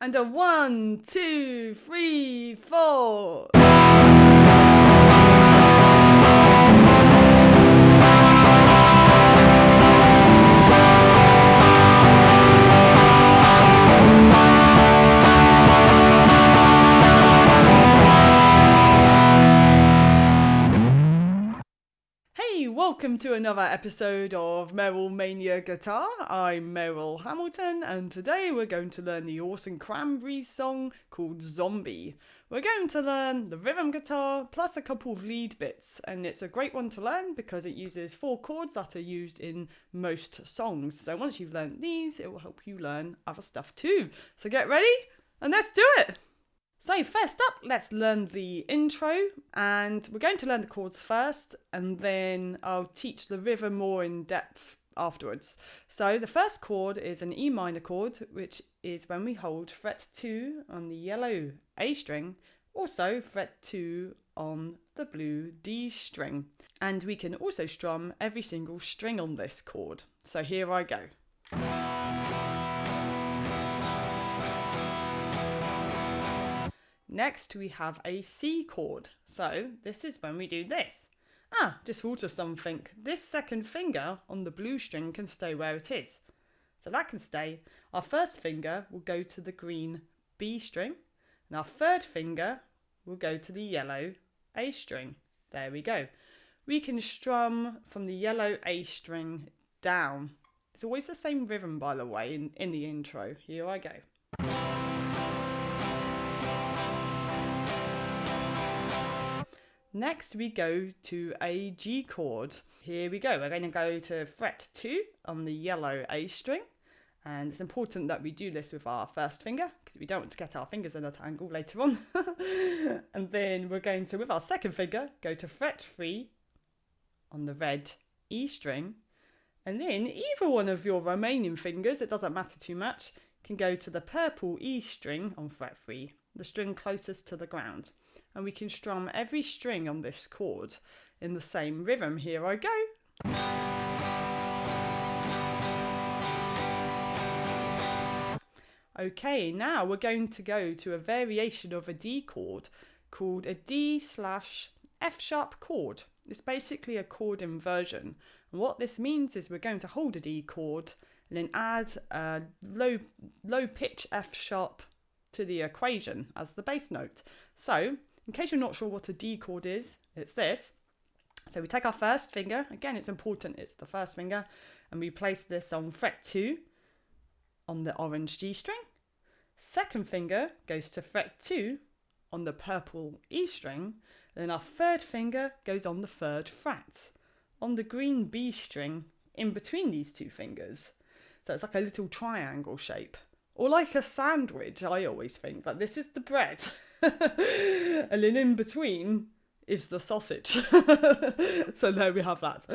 And a 1, 2, 3, 4. Welcome to another episode of Meryl Mania Guitar. I'm Meryl Hamilton, and today we're going to learn the awesome Cranberries song called Zombie. We're going to learn the rhythm guitar plus a couple of lead bits, and it's a great one to learn because it uses 4 chords that are used in most songs. So once you've learned these, it will help you learn other stuff too. So get ready and let's do it! So first up, let's learn the intro, and we're going to learn the chords first, and then I'll teach the rhythm more in depth afterwards. So the first chord is an E minor chord, which is when we hold fret 2 on the yellow A string, also fret 2 on the blue D string. And we can also strum every single string on this chord. So here I go. Next, we have a C chord. So this is when we do this. Just thought of something. This second finger on the blue string can stay where it is. So that can stay. Our first finger will go to the green B string, and our third finger will go to the yellow A string. There we go. We can strum from the yellow A string down. It's always the same rhythm, by the way, in the intro. Here I go. Next, we go to a G chord. Here we go. We're going to go to fret 2 on the yellow A string. And it's important that we do this with our first finger because we don't want to get our fingers in a tangle later on. And then we're going to, with our second finger, go to fret 3 on the red E string. And then either one of your remaining fingers, it doesn't matter too much, can go to the purple E string on fret 3, the string closest to the ground. And we can strum every string on this chord in the same rhythm. Here I go. Okay, now we're going to go to a variation of a D chord called a D/F sharp chord. It's basically a chord inversion. And what this means is we're going to hold a D chord and then add a low pitch F sharp to the equation as the bass note. So, in case you're not sure what a D chord is, it's this. So we take our first finger, again it's important it's the first finger, and we place this on fret 2 on the orange G string. Second finger goes to fret 2 on the purple E string, and then our third finger goes on the 3rd fret on the green B string in between these two fingers. So it's like a little triangle shape. Or like a sandwich, I always think. Like this is the bread. And then in between is the sausage. So there we have that.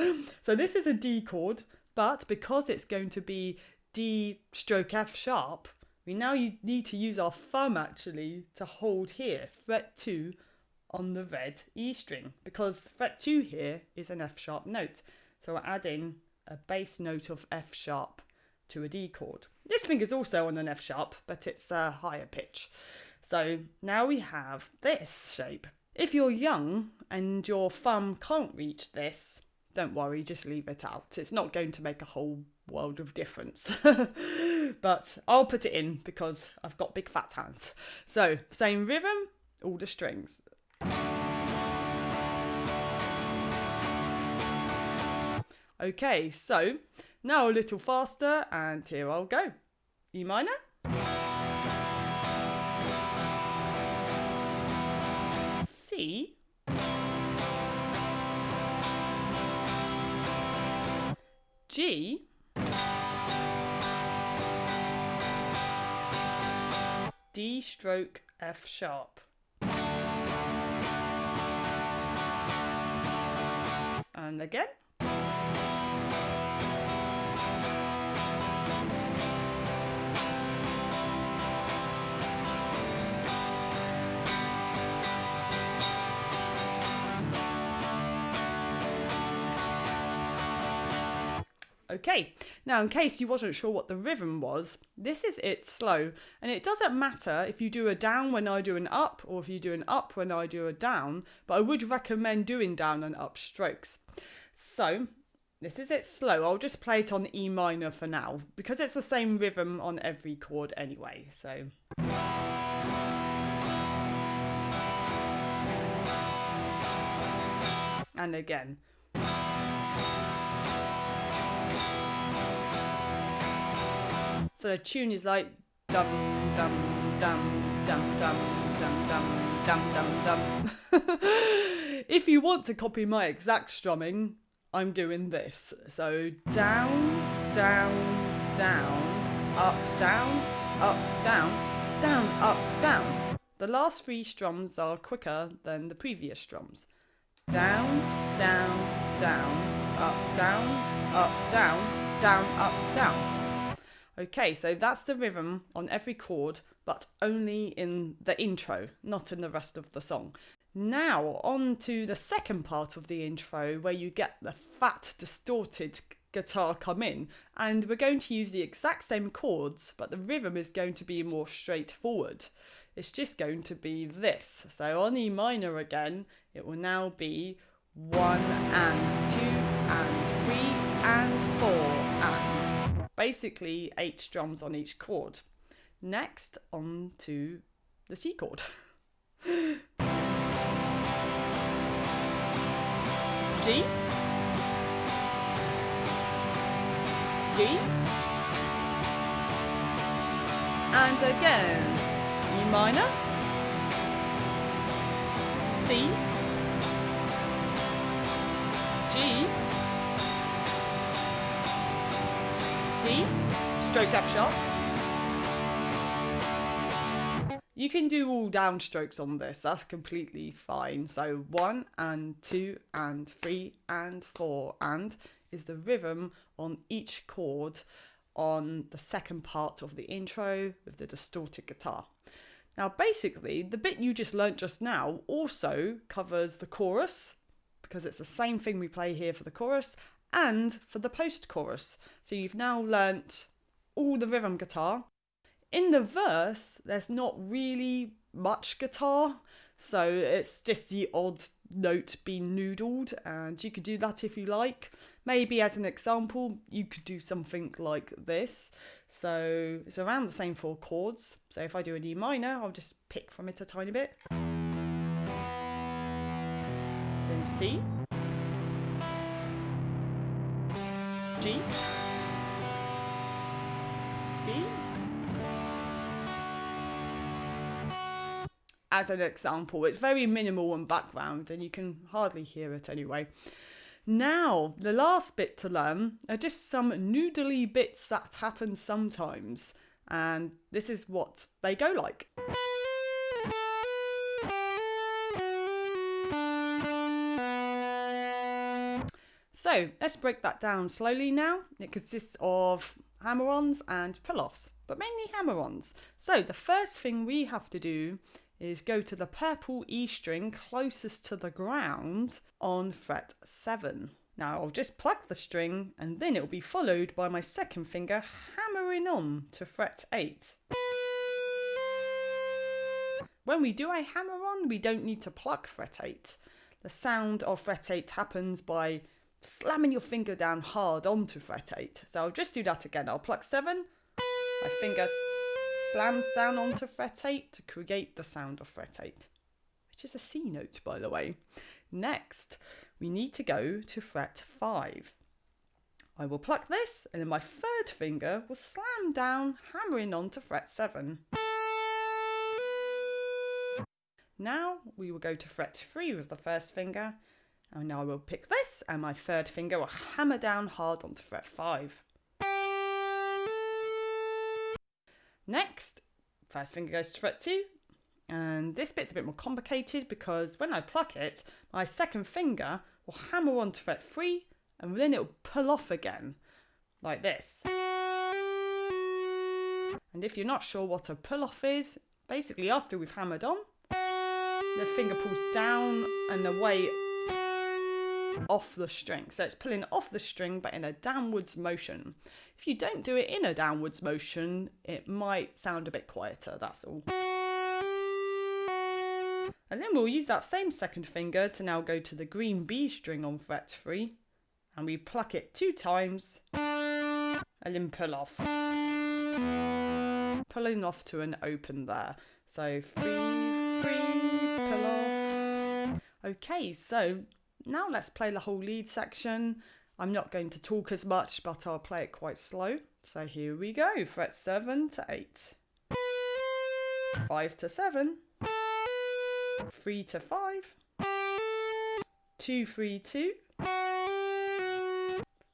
So this is a D chord, but because it's going to be D/F sharp, we now need to use our thumb actually to hold here, fret 2 on the red E string, because fret 2 here is an F sharp note. So we're adding a bass note of F sharp to a D chord. This finger's also on an F sharp, but it's a higher pitch. So now we have this shape. If you're young and your thumb can't reach this, don't worry, just leave it out. It's not going to make a whole world of difference. But I'll put it in because I've got big fat hands. So same rhythm, all the strings. Okay, so now a little faster, and here I'll go. E minor. C. G. D/F sharp. And again. Okay, now in case you wasn't sure what the rhythm was, this is it slow. And it doesn't matter if you do a down when I do an up or if you do an up when I do a down, but I would recommend doing down and up strokes. So this is it slow. I'll just play it on E minor for now because it's the same rhythm on every chord anyway. So. And again. So the tune is like dum dum dum dum dum dum dum dum dum dum. If you want to copy my exact strumming, I'm doing this. So down, down, down, up, down, down, up, down. The last three strums are quicker than the previous strums. Down, down, down, up, down, down, up, down. Okay, so that's the rhythm on every chord, but only in the intro, not in the rest of the song. Now, on to the second part of the intro, where you get the fat, distorted guitar come in, and we're going to use the exact same chords, but the rhythm is going to be more straightforward. It's just going to be this. So on E minor again, it will now be 1 and 2 and 3 and 4 and basically 8 drums on each chord. Next, on to the C chord. G, D, and again E minor, C, G, D, stroke F sharp. You can do all downstrokes on this, that's completely fine. So 1 and 2 and 3 and 4 and is the rhythm on each chord on the second part of the intro with the distorted guitar. Now basically the bit you just learnt just now also covers the chorus because it's the same thing we play here for the chorus and for the post-chorus. So you've now learnt all the rhythm guitar. In the verse, there's not really much guitar, so it's just the odd note being noodled, and you could do that if you like. Maybe as an example, you could do something like this. So it's around the same 4 chords. So if I do an E minor, I'll just pick from it a tiny bit. Then C, G, D. As an example, it's very minimal in background and you can hardly hear it anyway. Now, the last bit to learn are just some noodly bits that happen sometimes, and this is what they go like. So let's break that down slowly now. It consists of hammer-ons and pull-offs, but mainly hammer-ons. So the first thing we have to do is go to the purple E string closest to the ground on fret 7. Now I'll just pluck the string and then it will be followed by my second finger hammering on to fret 8. When we do a hammer on, we don't need to pluck fret 8. The sound of fret 8 happens by slamming your finger down hard onto fret 8. So I'll just do that again. I'll pluck 7, my finger slams down onto fret 8 to create the sound of fret 8, which is a C note, by the way. Next, we need to go to fret 5. I will pluck this, and then my third finger will slam down, hammering onto fret 7. Now we will go to fret 3 with the first finger, and now I will pick this, and my third finger will hammer down hard onto fret 5. Next, first finger goes to fret 2, and this bit's a bit more complicated because when I pluck it, my second finger will hammer onto fret 3 and then it'll pull off again, like this. And if you're not sure what a pull off is, basically after we've hammered on, the finger pulls down and away off the string. So it's pulling off the string, but in a downwards motion. If you don't do it in a downwards motion, it might sound a bit quieter, that's all. And then we'll use that same second finger to now go to the green B string on fret 3. And we pluck it 2 times and then pull off. Pulling off to an open there. So 3, 3, pull off. Okay, so now let's play the whole lead section. I'm not going to talk as much, but I'll play it quite slow. So here we go. Fret 7 to 8. 5 to 7. 3 to 5. 2, 3, 2.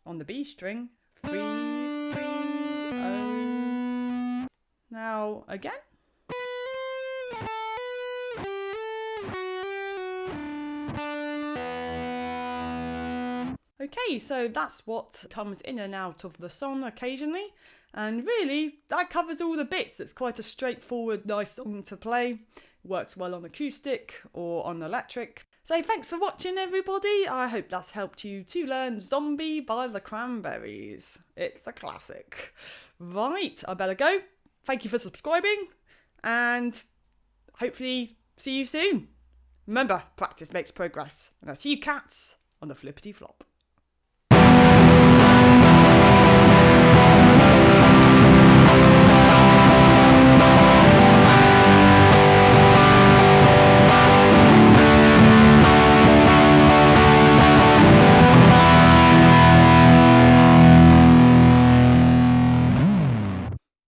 On the B string. 3, 3, 0. Now again. Okay, so that's what comes in and out of the song occasionally, and really that covers all the bits. It's quite a straightforward, nice song to play. It works well on acoustic or on electric. So thanks for watching, everybody. I hope that's helped you to learn Zombie by the Cranberries. It's a classic. Right, I better go. Thank you for subscribing, and hopefully see you soon. Remember, practice makes progress, and I'll see you cats on the flippity flop.